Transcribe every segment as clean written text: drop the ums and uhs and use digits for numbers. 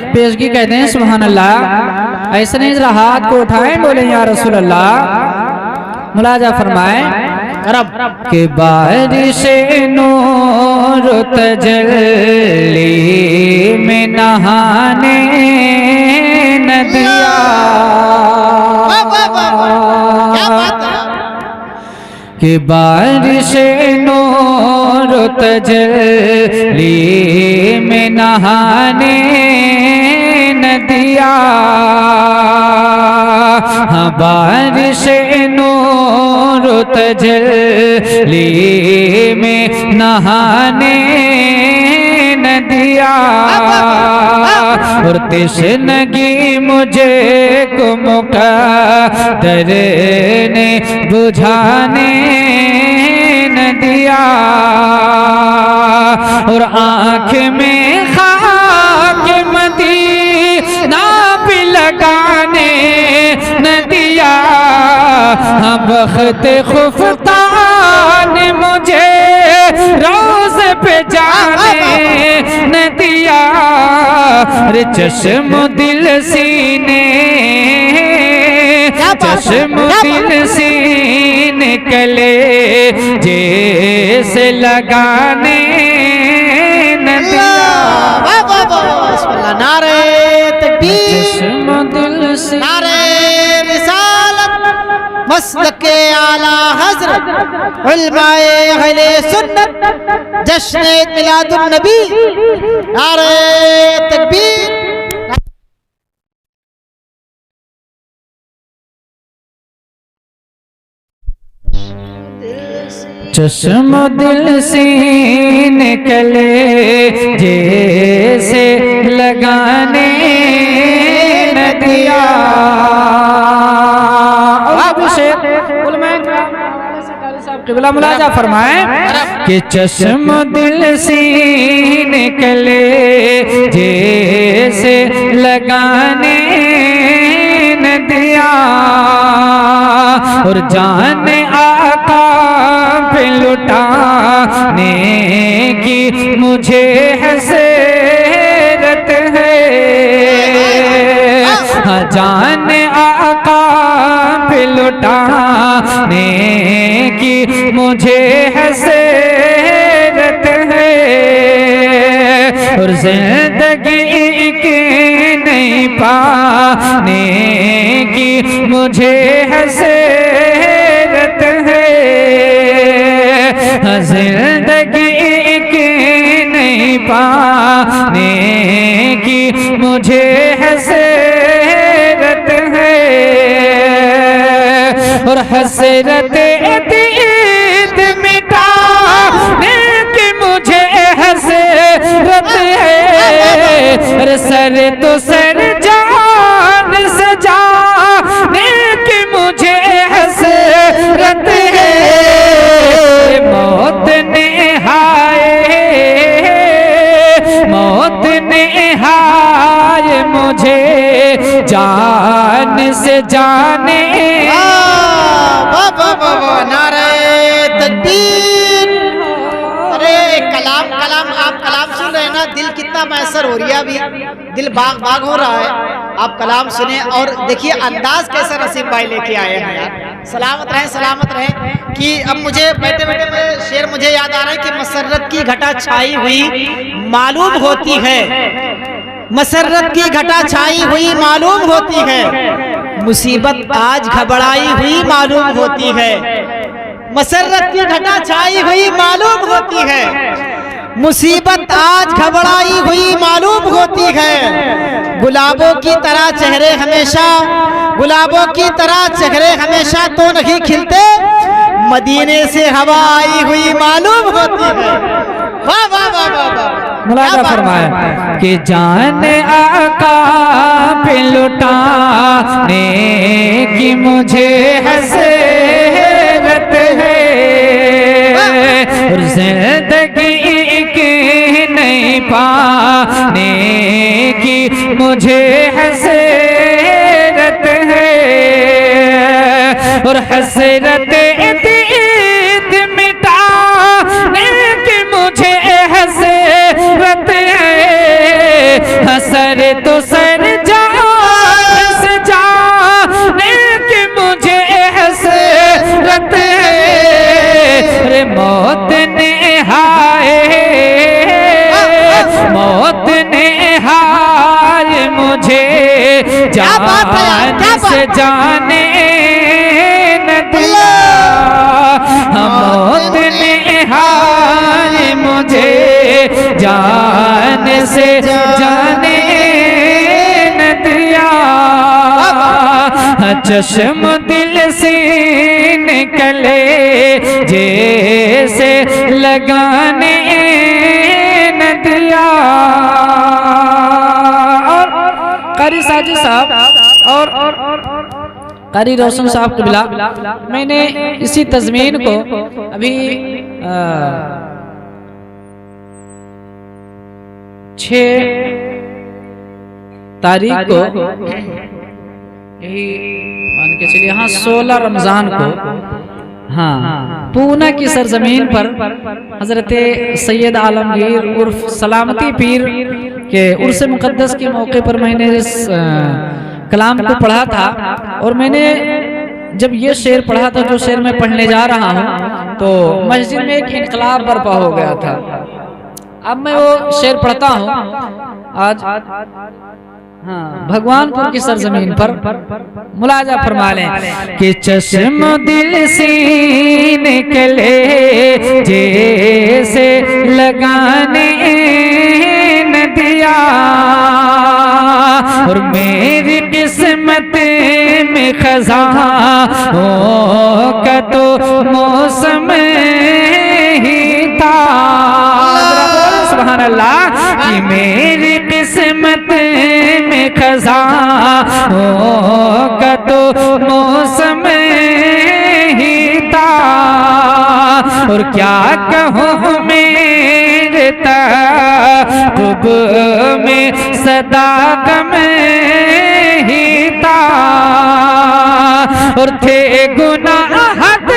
पेशगी कहते हैं सुभान अल्लाह। ऐसे नहीं जरा हाथ को उठाएं, बोले या रसूल अल्लाह। मुलाजा फरमाए रब के बारिश नूर तजल्ली में नहाने नदिया, कि बारिश नूर तजल्ली में नहाने नदिया, हाँ बारिश नूर तजल्ली में नहाने नदिया, और तृष्णगी मुझे मुक़द्दर ने बुझाने न दिया, और आँख में खाक मदीना भी लगाने न दिया, बख्त खुफ्तान मुझे रोज़ पे जाने न दिया, रे चश्म दिल सीने, चश्म दिल सीने कले जैसे लगाने न दिया। नारे तकबीर, चश्म दिल से नारे रिसालत, मसलके आला हज़रत उलमाए अहले सुन्नत, जश्न मिलादुन नबी, नारे तकबीर। चश्म दिल से निकले जैसे लगाने न दिया। क़िबला मुलाजा फरमाए कि चश्म दिल से निकले जैसे लगाने न दिया, और जाने आका पे लुटाने की मुझे हसरत है, हाँ जाने आका पे लुटाने की मुझे हसरत है, और जिंदगी के नहीं पाने की मुझे हसरत है, जिंदगी के नहीं पाने की मुझे हसरत है, और हसरत दीद मिटाने की मुझे हसरत है, अरे सर तो सर जान सजाने की मुझे हसरत है, मौत ने हाय मुझे जान से जाने। नारे तकबीर। अरे कलाम कलाम, आप कलाम सुन रहे हैं ना, दिल कितना मैसर हो रही है, अभी दिल बाग बाग हो रहा है। आप कलाम सुने और देखिए अंदाज कैसा नसीम भाई लेके आए हैं यार। सलामत रहें, सलामत रहें। कि अब मुझे बैठे बैठे में शेर मुझे याद आ रहा है कि मसर्रत की घटा छाई हुई मालूम होती है, मसर्रत की घटा छाई हुई मालूम होती है, मुसीबत आज घबराई हुई मालूम होती है, मसर्रत की घटा छाई हुई मालूम होती है, मुसीबत आज घबराई हुई मालूम होती है, गुलाबों की तरह चेहरे हमेशा, गुलाबों की तरह चेहरे हमेशा तो नहीं खिलते, मदीने से हवा आई हुई मालूम होती है। वाह वाह वाह वाह वाह। मुलाजा फरमाया कि जान आका पे लुटाने की मुझे हसरत है, और जिंदगी के नहीं पाने की मुझे हसरत है, और हसरत दीद मिटाने की मुझे हसरत है, सर तो सर जान से जाने की मुझे हसरत है। रे मौत ने हाय, मौत ने हाय मुझे जान से जाने न दिया। मौत ने हाय मुझे जान से जाने न दिया। चश्म दिल से निकले जैसे लगाने न दिया। और कारी साजिद साहब और कारी रोशन साहब को मिला। मैंने इसी तज़मीन को अभी 6 तारीख को यही मान के चलिए, हाँ 16 रमज़ान को, हाँ पूना की सरजमीन पर हजरत सैयद आलमगीर उर्फ सलामती पीर के उर्स मुक़द्दस के मौके पर मैंने इस कलाम को पढ़ा था। और मैंने जब ये शेर पढ़ा था, जो शेर मैं पढ़ने जा रहा हूँ, तो मस्जिद में एक इनकलाब बर्पा हो गया था। अब मैं वो शेर पढ़ता हूँ आज, हाँ भगवानपुर की सरजमीन पर मुलाजा फरमा लें कि चश्म दिल से निकले जैसे लगाने न दिया। और मेरी किस्मत में खज़ानों का तो मौसम ही था। सुभान अल्लाह। कि मेरी किस्मत में खज़ानों का तो मौसम ही था। और क्या कहूँ मेरे तक़ब में सदा गम ही था। और थे गुनाह हद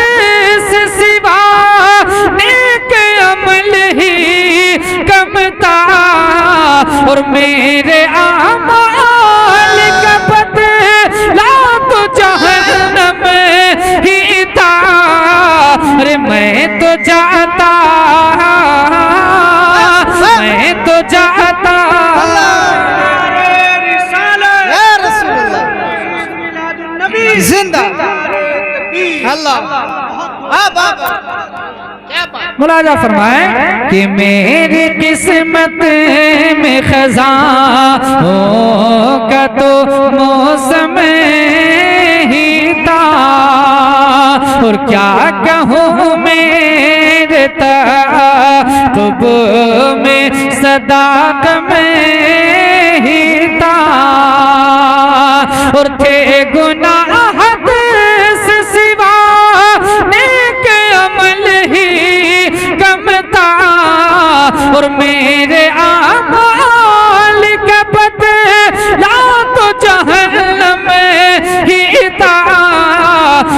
से सिवा नेक अमल ही कम था। और मेरे आमाल का बदला तो जहन्नम ही था। अरे मैं तो जाता, मैं तो जाता जिंदा अल्लाह। मुलाजा फरमाए कि मेरी किस्मत में खज़ानों का तो मौसम ही था। और क्या कहूँ मेरे तक़ब में सदा गम ही था। और थे गुनाह हद से सिवा नेक अमल ही कम था। और मेरे आमाल का बदला तो जहन्नम ही था।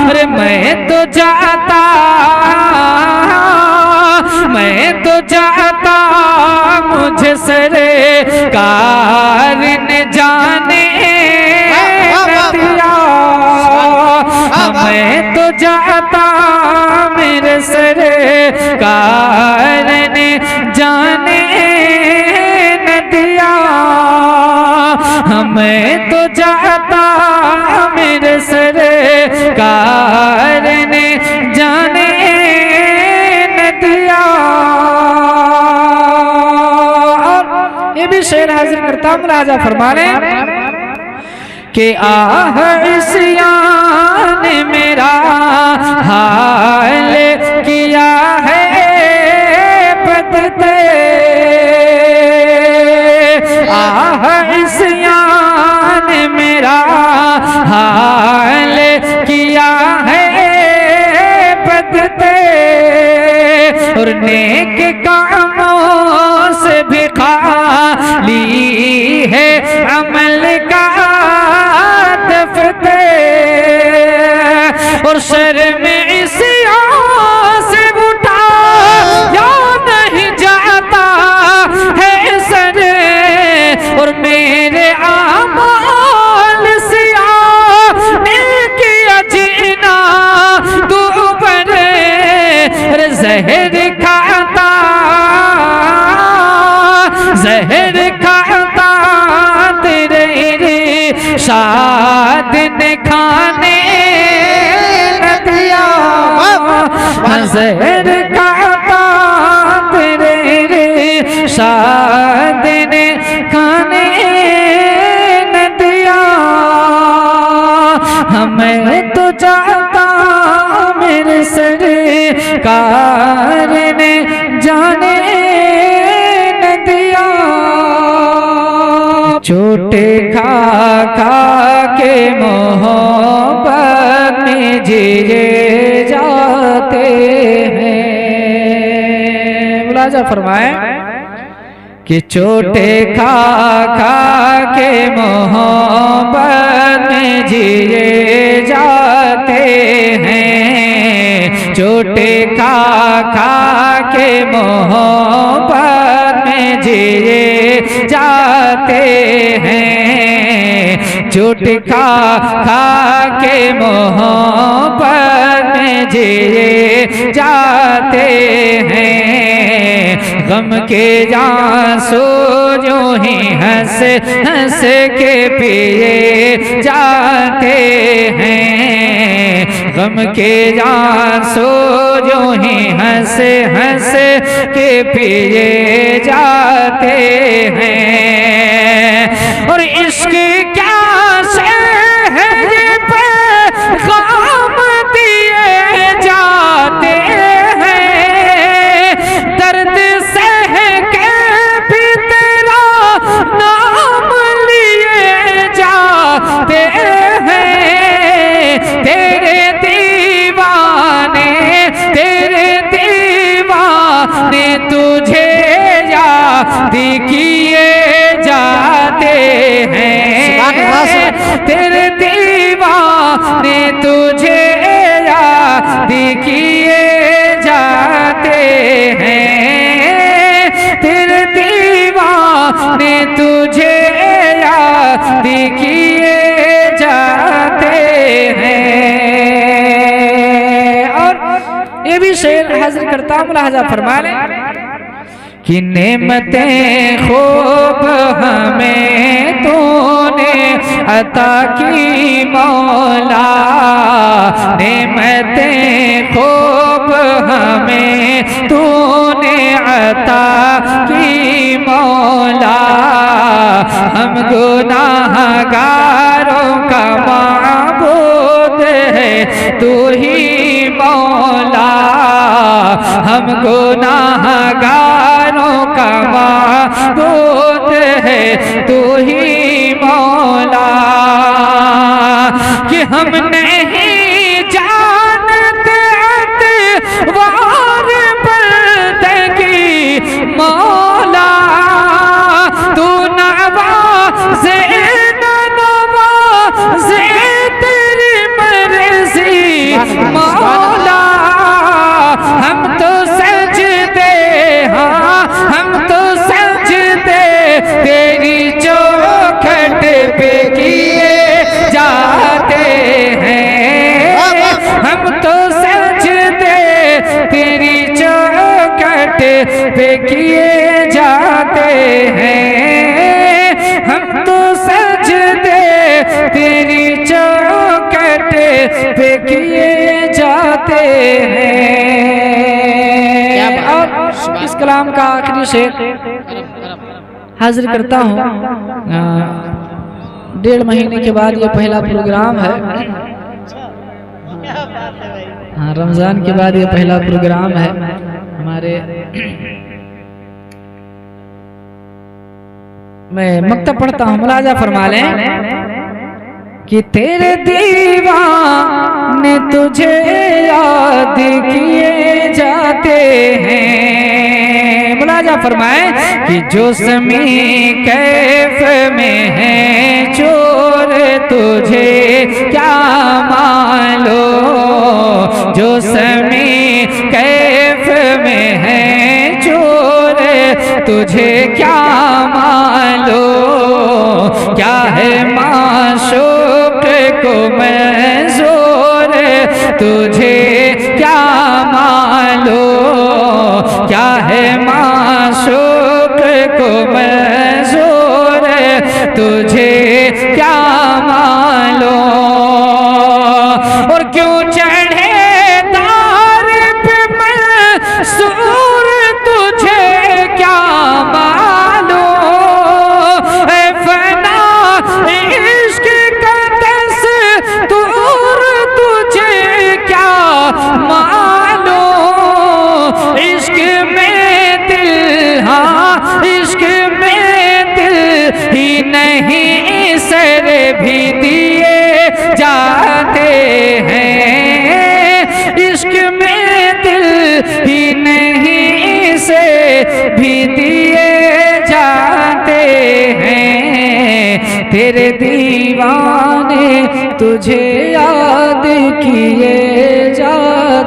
अरे मैं तो जाता, मैं तो जाता मुझे सरकार ने जाने दिया। मैं तो जाता मेरे सरकार ने जाने न दिया। मैं तो जाता मेरे सरकार ने जाने न दिया। और ये भी शेर हाजिर करता मुलाजा फरमा लें कि आह इस्यान मेरा हाल किया है बदते। आह इस्यान मेरा हाल किया है बदते। और नेक कामों से भी खाली है अमल का दफ्तर। और शर्म इस्यान से उठा या नहीं जाता है सर। और मैं शाद ने खाने न दिया, जहर का तेरे रे शाद ने खाने न दिया। हमें तो चाहता मेरे सरकार ने जाने न दिया। चोटे खा खा के मोहब्बत में जिए जाते हैं। मुलाजा फरमाए कि चोटे खा खा के मोहब्बत में जिए जाते हैं। चोटे खा खा के मोहब्बत में जिए जाते हैं। चोटे खा खा के मोहब्बत में जिए जाते हैं। गम के आंसू जो ही हंस हंस के पिए जाते हैं। गम के आंसू जो ही हंस हंस के पिए जाते हैं। और इश्क क्या पैगाम दिए जाते हैं। दर्द सह के भी तेरा नाम लिए जाते हैं। तेरे दीवाने तुझे याद किए जाते हैं। तेरे दीवाने तुझे याद किए जाते हैं। तेरे दीवाने तुझे याद किए जाते हैं। और ये भी शेर हाजिर करता हूँ, मुलाहजा फरमा ले कि नेमतें खूब हमें तूने अता की मौला। नेमतें खूब हमें तूने अता की मौला। हम गुनाहगारों का माबूद है तू ही मौला। हम गुनाहगारों का माबूद है तू ही मौला। कि हम नहीं जानते वार बंदगी मौला। तू नवाज़े न नवाज़े तेरी मर्ज़ी मौला। हम तो सजदे, हाँ हम तो सजदे तेरी चौखट पे किए जाते हैं। हम तो सजदे तेरी चौखट पे किए जाते हैं। हम तो सजदे तेरी चौखट पे किए जाते हैं। और इस कलाम का आखिरी शेर हाजिर करता हूँ। 1.5 महीने के बाद ये पहला प्रोग्राम है। हाँ, रमजान के बाद ये पहला प्रोग्राम है हमारे। मैं मक्तब पढ़ता हूँ, मुलाजा फरमा लें कि तेरे दीवाने तुझे याद किए जाते हैं। मुलाजा फरमाए कि जो समी कैफ में है चोर तुझे क्या मालूम। जो समी कैफ में है चोर तुझे क्या मालूम। क्या है माशूक को मंजूर तुझे क्या मालूम। क्या है माशूक को मंजूर तुझे क्या मालूम। नहीं सर भी दिए जाते हैं, इश्क में दिल ही नहीं से भी दिए जाते हैं। तेरे दीवाने तुझे याद किए जाते